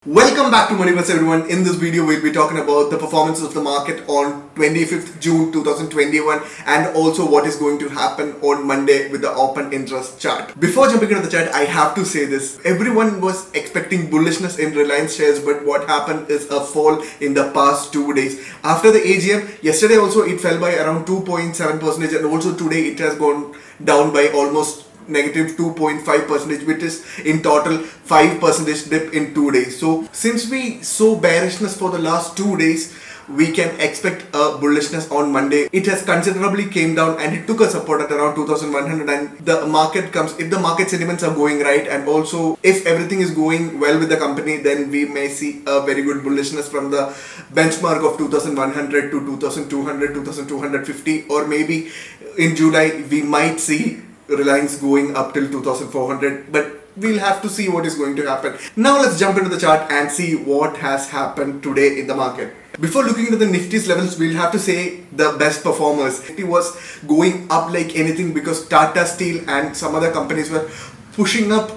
Welcome back to Moneyverse everyone. In this video we'll be talking about the performances of the market on 25th June 2021 and also what is going to happen on Monday with the open interest chart. Before jumping into the chart, I have to say this. Everyone was expecting bullishness in Reliance shares, but what happened is a fall in the past 2 days. After the AGM, yesterday also it fell by around 2.7% and also today it has gone down by almost negative 2.5%, which is in total 5% dip in 2 days. So since we saw bearishness for the last 2 days, we can expect a bullishness on Monday. It has considerably came down and it took a support at around 2100, and the market comes, if the market sentiments are going right and also if everything is going well with the company, then we may see a very good bullishness from the benchmark of 2100 to 2200, 2250, or maybe in July we might see Reliance going up till 2400, but we'll have to see what is going to happen. Now let's jump into the chart and see what has happened today in the market. Before looking into the Nifty's levels, we'll have to say the best performers. Nifty was going up like anything because Tata Steel and some other companies were pushing up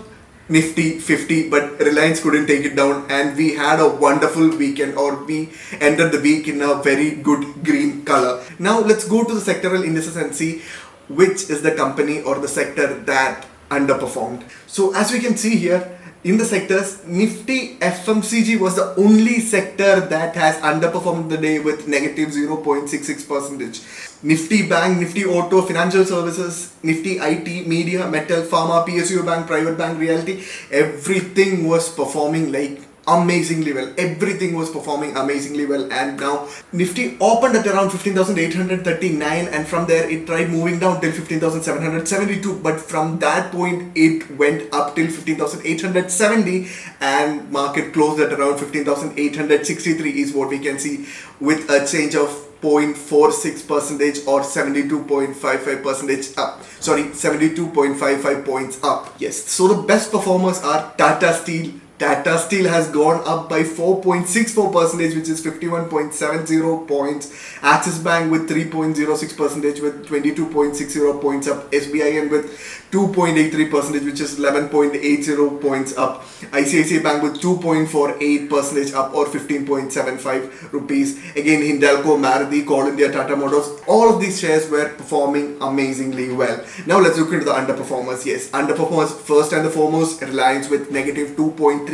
Nifty 50, but Reliance couldn't take it down, and we had a wonderful weekend, or we ended the week in a very good green color. Now let's go to the sectoral indices and see which is the company or the sector that underperformed. So as we can see here in the sectors, Nifty FMCG was the only sector that has underperformed the day with negative 0.66%. Nifty Bank, Nifty Auto, Financial Services, Nifty IT, Media, Metal, Pharma, PSU Bank, Private Bank, Realty, everything was performing like amazingly well. Everything was performing amazingly well, and now Nifty opened at around 15,839, and from there it tried moving down till 15,772, but from that point it went up till 15,870 and market closed at around 15,863 is what we can see, with a change of 0.46% or 72.55% up. Sorry, 72.55 points up. Yes, so the best performers are Tata Steel. Tata Steel has gone up by 4.64%, which is 51.70 points. Axis Bank with 3.06% with 22.60 points up. SBIN with 2.83%, which is 11.80 points up. ICICI Bank with 2.48% up or 15.75 rupees. Again, Hindalco, Maruti, Coal India, Tata Motors, all of these shares were performing amazingly well. Now let's look into the underperformers. Yes, underperformers, first and the foremost, Reliance with negative 2.38%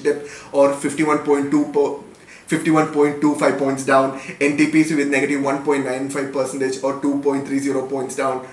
dip or 51.25 points down. NTPC with negative 1.95% or 2.30 points down.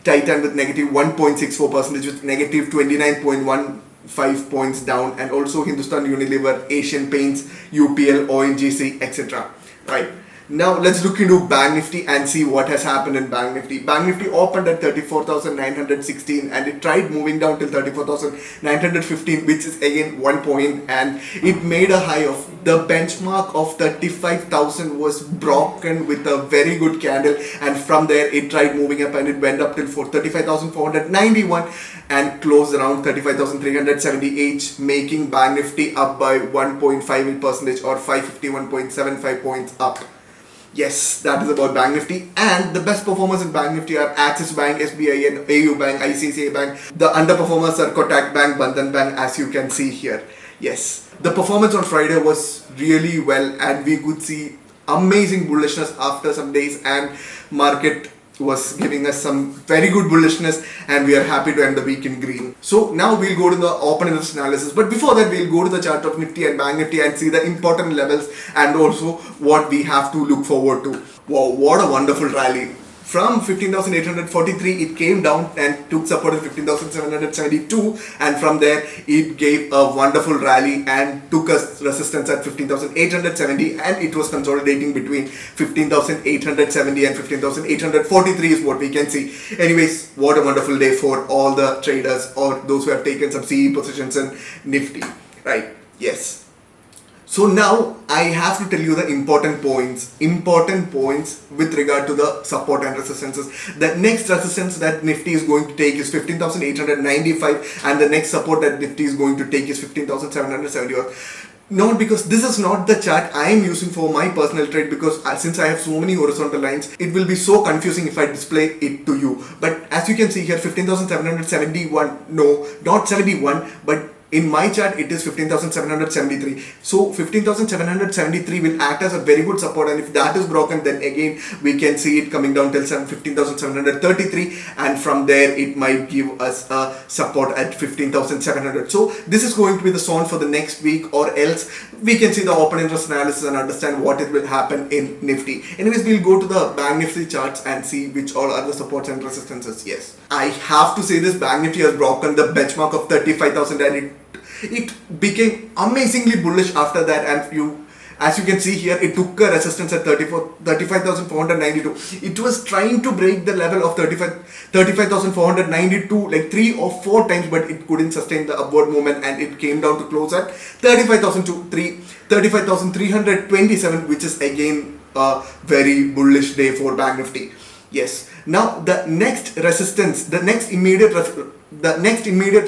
Titan with negative 1.64% with negative 29.15 points down, and also Hindustan Unilever, Asian Paints, UPL, ONGC, etc. Right. Now let's look into Bank Nifty and see what has happened in Bank Nifty. Bank Nifty opened at 34,916 and it tried moving down till 34,915, which is again 1 point, and it made a high of the benchmark of 35,000 was broken with a very good candle, and from there it tried moving up and it went up till 35,491 and closed around 35,378, making Bank Nifty up by 1.58% or 551.75 points up. Yes, that is about Bank Nifty. And the best performers in Bank Nifty are Axis Bank, SBIN, AU Bank, ICICI Bank. The underperformers are Kotak Bank, Bandhan Bank, as you can see here. Yes, the performance on Friday was really well, and we could see amazing bullishness after some days, and market was giving us some very good bullishness, and we are happy to end the week in green. So now we'll go to the open interest analysis, but before that we'll go to the chart of Nifty and Bank Nifty and see the important levels and also what we have to look forward to. Wow, what a wonderful rally. From 15,843 it came down and took support at 15,772, and from there it gave a wonderful rally and took us resistance at 15,870, and it was consolidating between 15,870 and 15,843 is what we can see. Anyways, what a wonderful day for all the traders or those who have taken some CE positions in Nifty, right? Yes. So now I have to tell you the important points with regard to the support and resistances. The next resistance that Nifty is going to take is 15,895, and the next support that Nifty is going to take is 15,770. Not because this is not the chart I am using for my personal trade, because since I have so many horizontal lines, it will be so confusing if I display it to you. But as you can see here, 15,771, no, not 71, but in my chart it is 15,773. So 15,773 will act as a very good support, and if that is broken, then again we can see it coming down till 15,733, and from there it might give us a support at 15,700. So this is going to be the zone for the next week, or else we can see the open interest analysis and understand what it will happen in Nifty. Anyways, we'll go to the Bank Nifty charts and see which all are the supports and resistances. Yes, I have to say this, Bank Nifty has broken the benchmark of 35,000, and it became amazingly bullish after that, and as you can see here, it took a resistance at 35,492. It was trying to break the level of 35,492 like 3 or 4 times, but it couldn't sustain the upward movement, and it came down to close at 35,327, which is again a very bullish day for Bank Nifty. Yes. Now the next resistance, the next immediate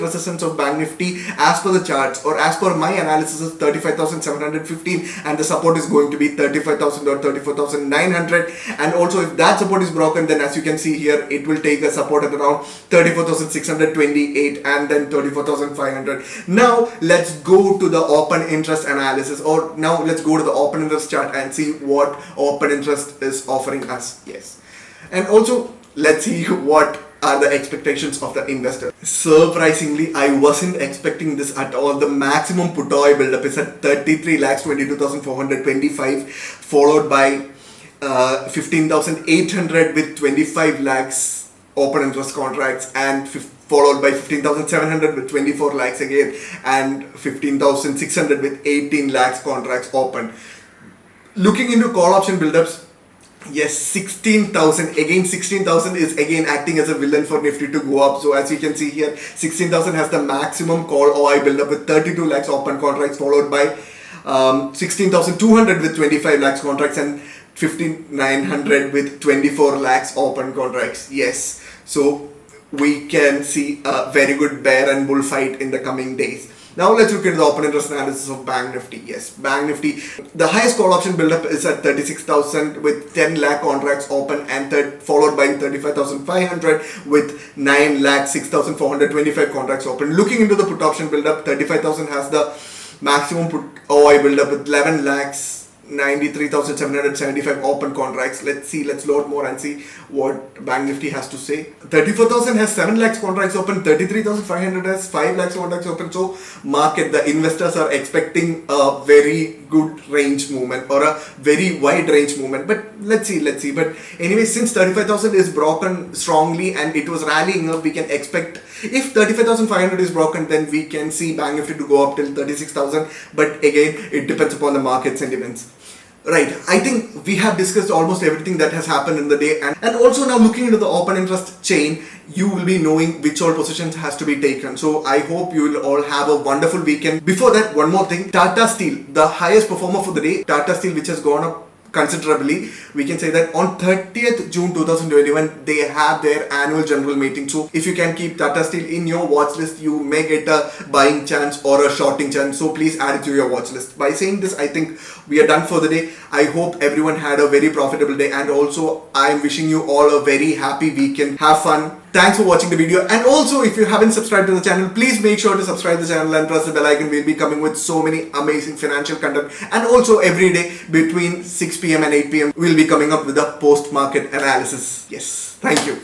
resistance of Bank Nifty, as per the charts or as per my analysis, is 35,715, and the support is going to be 35,000 or 34,900. And also, if that support is broken, then as you can see here, it will take a support at around 34,628 and then 34,500. Now let's go to the open interest analysis, or now let's go to the open interest chart and see what open interest is offering us. Yes. And also, let's see what are the expectations of the investor. Surprisingly, I wasn't expecting this at all. The maximum put OI buildup is at 33,22,425, followed by 15,800 with 25 lakhs open interest contracts, and followed by 15,700 with 24 lakhs again, and 15,600 with 18 lakhs contracts open. Looking into call option buildups, yes, 16,000. Again, 16,000 is again acting as a villain for Nifty to go up. So as you can see here, 16,000 has the maximum call OI buildup with 32 lakhs open contracts, followed by 16,200 with 25 lakhs contracts, and 15,900 with 24 lakhs open contracts. Yes, so we can see a very good bear and bull fight in the coming days. Now let's look into the open interest analysis of Bank Nifty. Yes, Bank Nifty, the highest call option buildup is at 36,000 with 10 lakh contracts open, and followed by 35,500 with 9 lakh 6,425 contracts open. Looking into the put option buildup, 35,000 has the maximum put OI buildup with 11 lakhs 93,775 open contracts. Let's load more and see what Bank Nifty has to say. 34,000 has 7 lakhs contracts open, 33,500 has 5 lakhs contracts open. So the investors are expecting a very good range movement or a very wide range movement, but let's see. But anyway, since 35,000 is broken strongly and it was rallying up, we can expect, if 35,500 is broken, then we can see Bank Nifty to go up till 36,000, but again, it depends upon the market sentiments. Right, I think we have discussed almost everything that has happened in the day, and also now looking into the open interest chain, you will be knowing which all positions has to be taken. So I hope you will all have a wonderful weekend. Before that, one more thing, Tata Steel, the highest performer for the day, Tata Steel, which has gone up considerably. We can say that on 30th June 2021, they have their annual general meeting. So if you can keep Tata Steel in your watch list, you may get a buying chance or a shorting chance. So please add it to your watch list. By saying this, I think we are done for the day. I hope everyone had a very profitable day, and also I am wishing you all a very happy weekend. Have fun. Thanks for watching the video, and also if you haven't subscribed to the channel, please make sure to subscribe to the channel and press the bell icon. We'll be coming with so many amazing financial content, and also every day between 6 p.m. and 8 p.m. we'll be coming up with a post-market analysis. Yes, thank you.